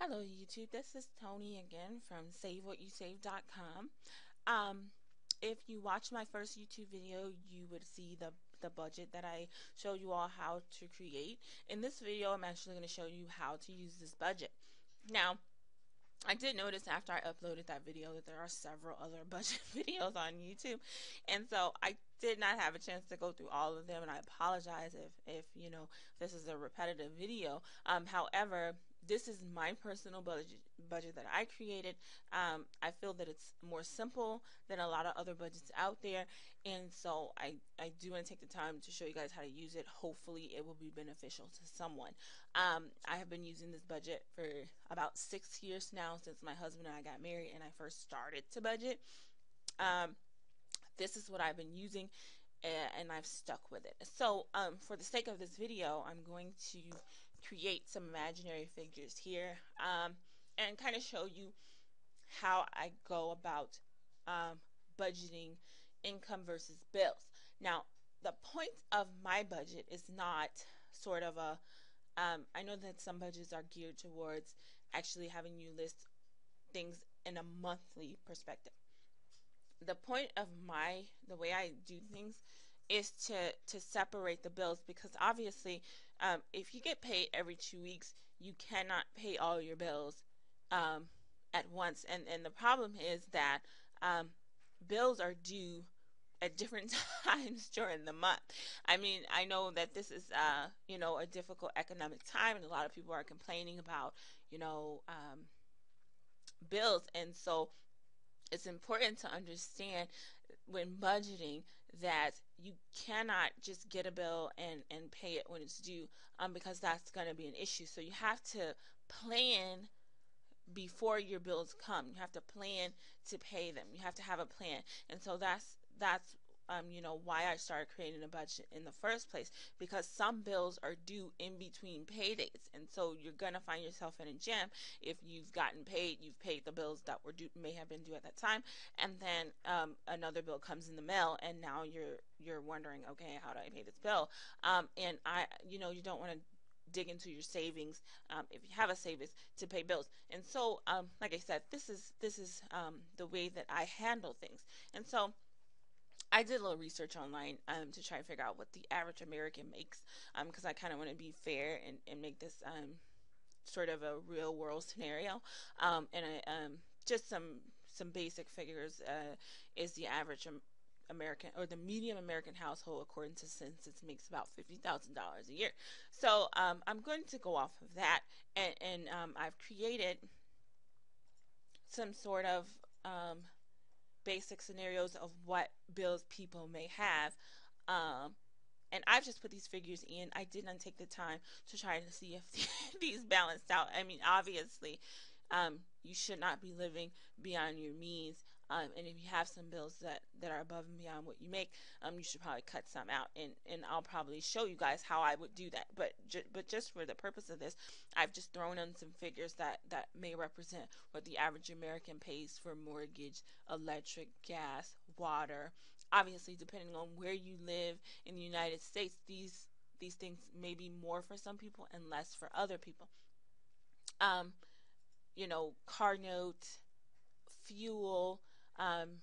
Hello YouTube, this is Tony again from SaveWhatYouSave.com. Um, if you watched my first YouTube video, you would see the budget that I showed you all how to create. In this video, I'm actually going to show you how to use this budget. Now, I did notice after I uploaded that video that there are several other budget videos on YouTube, and so I did not have a chance to go through all of them, and I apologize if this is a repetitive video. However, this is my personal budget that I created. I feel that it's more simple than a lot of other budgets out there, and so I do want to take the time to show you guys how to use it. Hopefully, it will be beneficial to someone. I have been using this budget for about 6 years now, since my husband and I got married and I first started to budget. Um, this is what I've been using, and I've stuck with it. So for the sake of this video, I'm going to create some imaginary figures here, and kind of show you how I go about budgeting income versus bills. Now, the point of my budget is not sort of a I know that some budgets are geared towards actually having you list things in a monthly perspective. The point of the way I do things is to separate the bills, because obviously, if you get paid every 2 weeks, you cannot pay all your bills um, at once, and the problem is that bills are due at different times during the month. I mean, I know that this is a difficult economic time, and a lot of people are complaining about bills, and so it's important to understand when budgeting that you cannot just get a bill and pay it when it's due, because that's going to be an issue. So you have to plan before your bills come. You have to plan to pay them. You have to have a plan. And so that's why I started creating a budget in the first place, because some bills are due in between pay dates, and so you're gonna find yourself in a jam if you've gotten paid, you've paid the bills that were due, may have been due at that time, and then another bill comes in the mail, and now you're wondering, okay, how do I pay this bill? And you don't want to dig into your savings, if you have a savings, to pay bills. And so, like I said, this is the way that I handle things. And so I did a little research online, to try to figure out what the average American makes, because I kind of want to be fair and make this sort of a real world scenario. And just some basic figures, is the average American, or the median American household, according to census, makes about $50,000 a year. So I'm going to go off of that, and I've created some sort of basic scenarios of what bills people may have. Um, and I've just put these figures in. I did not take the time to try to see if these balanced out. I mean, obviously, you should not be living beyond your means. And if you have some bills that are above and beyond what you make, you should probably cut some out. And I'll probably show you guys how I would do that. But just for the purpose of this, I've just thrown in some figures that may represent what the average American pays for mortgage, electric, gas, water. Obviously, depending on where you live in the United States, these things may be more for some people and less for other people. Um, car note, fuel. Um,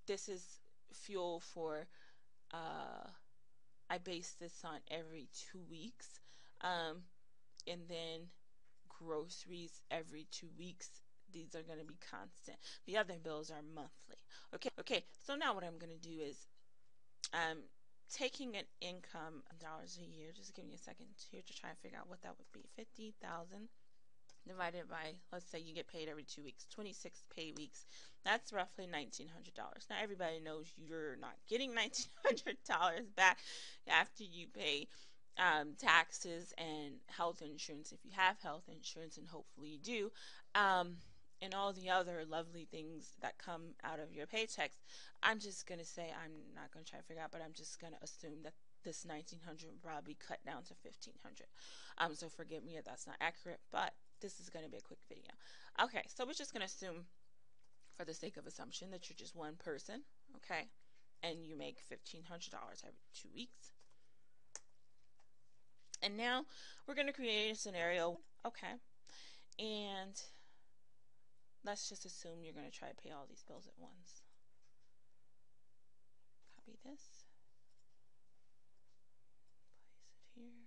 this is fuel for, uh, I base this on every 2 weeks. Um, and then groceries every 2 weeks. These are going to be constant. The other bills are monthly. Okay, so now what I'm going to do is, um, taking an income dollars a year. Just give me a second here to try and figure out what that would be. 50,000 divided by, let's say you get paid every 2 weeks, 26 pay weeks. That's roughly $1,900. Now everybody knows you're not getting $1,900 back after you pay taxes and health insurance, if you have health insurance, and hopefully you do, and all the other lovely things that come out of your paychecks. I'm just gonna say, I'm not gonna try to figure out, but I'm just gonna assume that this 1900 will probably cut down to 1500. So forgive me if that's not accurate, but this is going to be a quick video. Okay, so we're just going to assume, for the sake of assumption, that you're just one person, okay, and you make $1,500 every 2 weeks. And now we're going to create a scenario, okay, And let's just assume you're going to try to pay all these bills at once. Copy this. Place it here.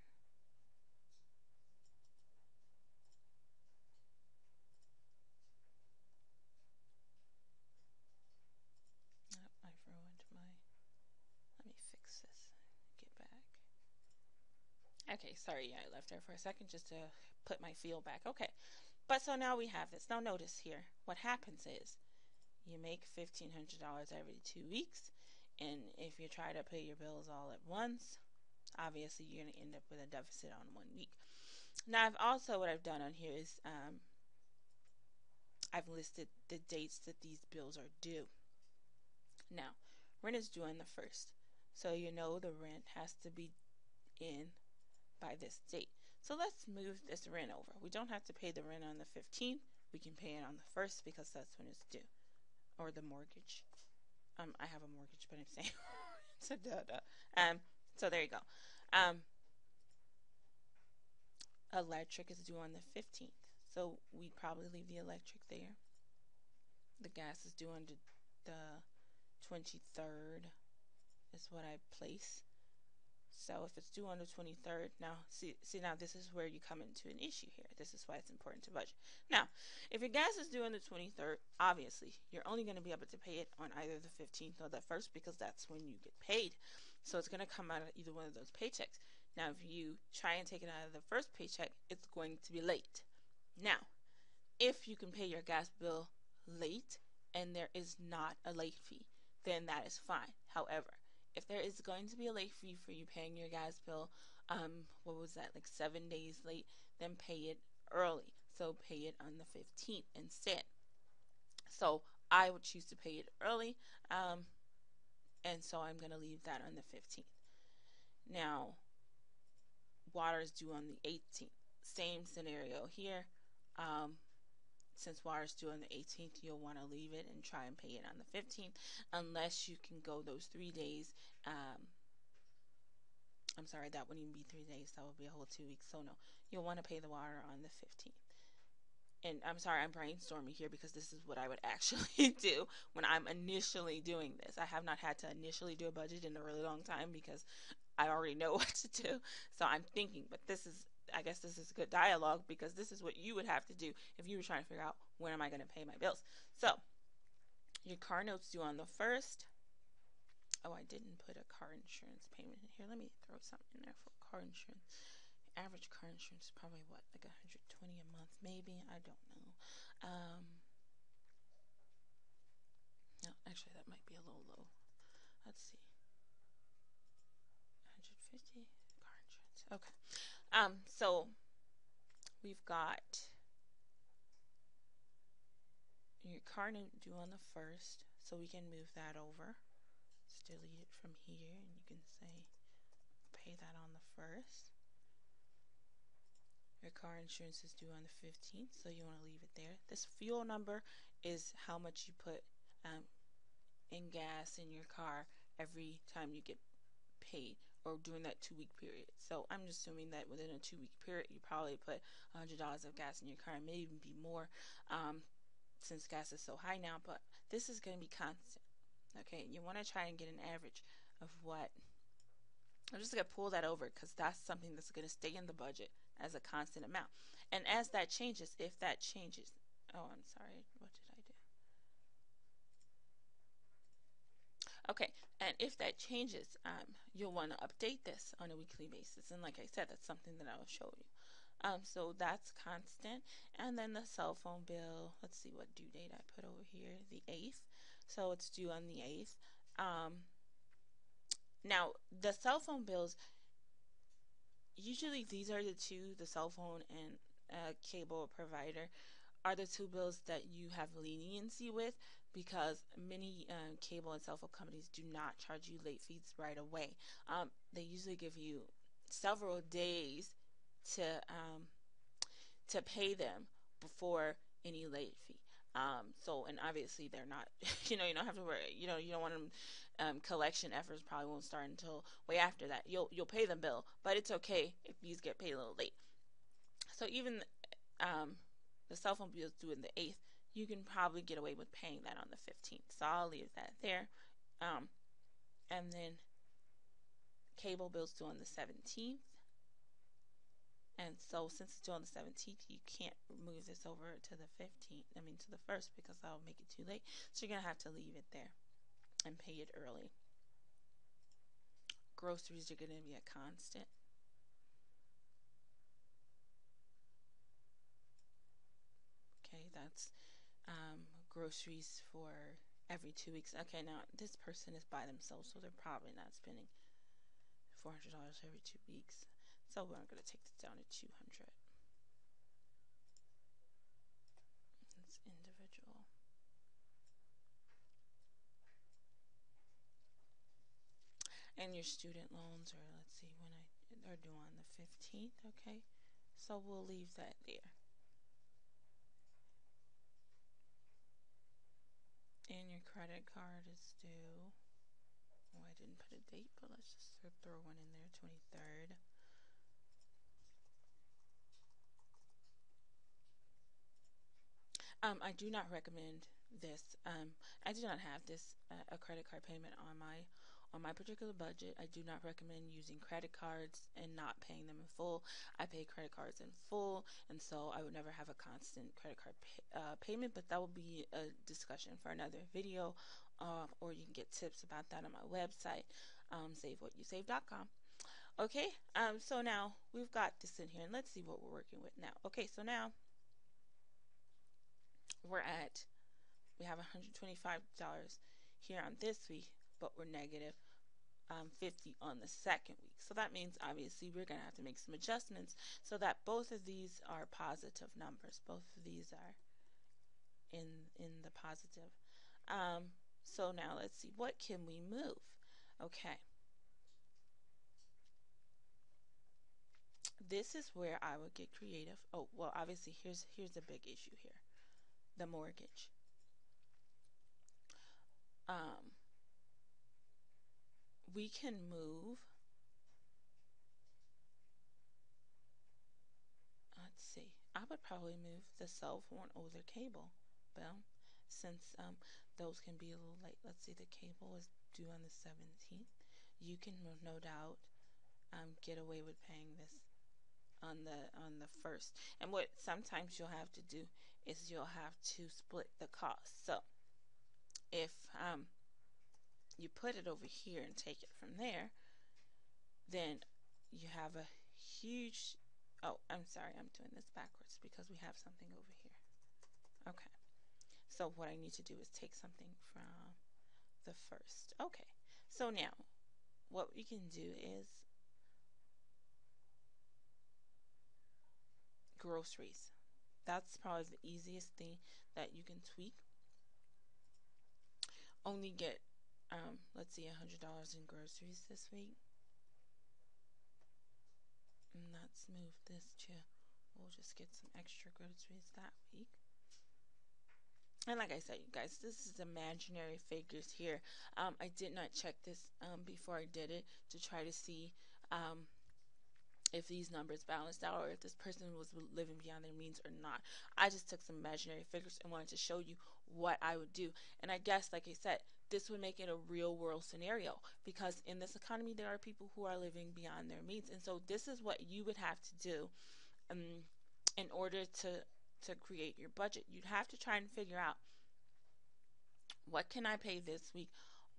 Oh, I ruined my... Let me fix this. Get back. Okay, sorry, yeah, I left there for a second just to put my field back. Okay, but so now we have this. Now notice here, what happens is you make $1,500 every 2 weeks, and if you try to pay your bills all at once, obviously you're going to end up with a deficit on 1 week. Now what I've done on here is I've listed the dates that these bills are due. Now, rent is due on the 1st, so you know the rent has to be in by this date. So let's move this rent over. We don't have to pay the rent on the 15th. We can pay it on the 1st because that's when it's due. Or the mortgage. I have a mortgage, but I'm saying it's a duh. So there you go. Electric is due on the 15th. So we'd probably leave the electric there. The gas is due on the 23rd is what I place. So if it's due on the 23rd, now see now this is where you come into an issue here. This is why it's important to budget. Now, if your gas is due on the 23rd, obviously you're only going to be able to pay it on either the 15th or the 1st because that's when you get paid. So it's going to come out of either one of those paychecks. Now, if you try and take it out of the first paycheck, it's going to be late. Now, if you can pay your gas bill late and there is not a late fee, then that is fine. However, if there is going to be a late fee for you paying your gas bill, what was that, like 7 days late, then pay it early. So pay it on the 15th instead. So I would choose to pay it early, and so I'm going to leave that on the 15th. Now, water is due on the 18th. Same scenario here. Since water is due on the 18th, you'll want to leave it and try and pay it on the 15th, unless you can go those 3 days. I'm sorry, that wouldn't even be 3 days. That would be a whole 2 weeks. So no, you'll want to pay the water on the 15th. And I'm sorry, I'm brainstorming here because this is what I would actually do when I'm initially doing this. I have not had to initially do a budget in a really long time because I already know what to do. So I'm thinking, but I guess this is good dialogue because this is what you would have to do if you were trying to figure out when am I going to pay my bills. So your car note's due on the 1st. Oh, I didn't put a car insurance payment in here. Let me throw something in there for car insurance. Average car insurance is probably what, like $120 a month, maybe. I don't know. No, actually, that might be a little low. Let's see. 150 car insurance. Okay. So we've got your car note due on the 1st, so we can move that over. Let's delete it from here, and you can say pay that on the 1st. Your car insurance is due on the 15th, so you want to leave it there. This fuel number is how much you put in gas in your car every time you get paid, or during that 2-week period. So I'm just assuming that within a 2-week period, you probably put $100 of gas in your car. It may even be more since gas is so high now, but this is going to be constant. Okay, you want to try and get an average of what. I'm just going to pull that over because that's something that's going to stay in the budget as a constant amount. And as that changes, if that changes, oh, I'm sorry, what did I do? Okay, and if that changes, you'll want to update this on a weekly basis. And like I said, that's something that I'll show you. So that's constant. And then the cell phone bill, let's see what due date I put over here, the 8th. So it's due on the 8th. Now, the cell phone bills, usually these are the two, the cell phone and cable provider, are the two bills that you have leniency with because many cable and cell phone companies do not charge you late fees right away. They usually give you several days to pay them before any late fee. So, and obviously they're not, you don't have to worry, you don't want them, collection efforts probably won't start until way after that. You'll pay them bill, but it's okay if these get paid a little late. So even, the cell phone bill is due on the 8th, you can probably get away with paying that on the 15th. So I'll leave that there. And then cable bill's due on the 17th. And so since it's due on the 17th, you can't move this over to the 15th, to the 1st, because that'll make it too late. So you're going to have to leave it there and pay it early. Groceries are going to be a constant. Okay, that's groceries for every 2 weeks. Okay, now this person is by themselves, so they're probably not spending $400 every 2 weeks. So we're going to take this down to 200. It's individual. And your student loans are, let's see, they're due on the 15th. Okay, so we'll leave that there. And your credit card is due. Oh, I didn't put a date, but let's just throw one in there, 23rd. I do not recommend this. I do not have this a credit card payment on my particular budget. I do not recommend using credit cards and not paying them in full. I pay credit cards in full, and so I would never have a constant credit card payment. But that will be a discussion for another video, or you can get tips about that on my website, savewhatyousave.com. Okay, so now we've got this in here, and let's see what we're working with now. Okay, so now we have $125 here on this week, but we're negative 50 on the second week. So that means obviously we're going to have to make some adjustments so that both of these are positive numbers. Both of these are in the positive. So now let's see, what can we move? Okay. This is where I would get creative. Oh, well, obviously here's a big issue here. The mortgage. We can move, let's see, I would probably move the cell phone over the cable bill, since those can be a little late. Let's see, the cable is due on the 17th. You can no doubt get away with paying this on the 1st. And what sometimes you'll have to do is you'll have to split the cost. So if you put it over here and take it from there, then you have a huge, oh, I'm sorry, I'm doing this backwards because we have something over here. Okay, so what I need to do is take something from the 1st. Okay, so now what we can do is groceries. That's probably the easiest thing that you can tweak. Only get let's see, $100 in groceries this week. And let's move this to, we'll just get some extra groceries that week. And like I said, you guys, this is imaginary figures here. I did not check this before I did it to try to see if these numbers balanced out or if this person was living beyond their means or not. I just took some imaginary figures and wanted to show you what I would do. And I guess, like I said, this would make it a real world scenario, because in this economy there are people who are living beyond their means, and so this is what you would have to do in order to create your budget. You'd have to try and figure out, what can I pay this week,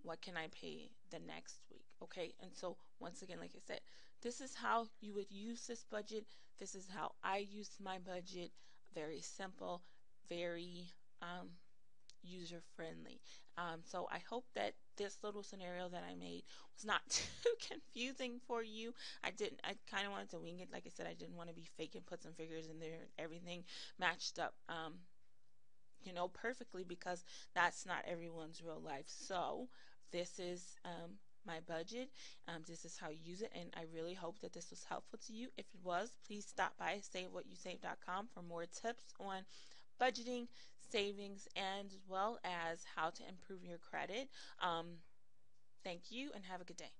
what can I pay the next week. Okay, and so once again, like I said, this is how you would use this budget. This is how I use my budget. Very simple, very user friendly. So I hope that this little scenario that I made was not too confusing for you. I kind of wanted to wing it. Like I said, I didn't want to be fake and put some figures in there and everything matched up perfectly, because that's not everyone's real life. So this is my budget. This is how you use it, and I really hope that this was helpful to you. If it was, please stop by savewhatyousave.com for more tips on budgeting, savings, and as well as how to improve your credit. Thank you and have a good day.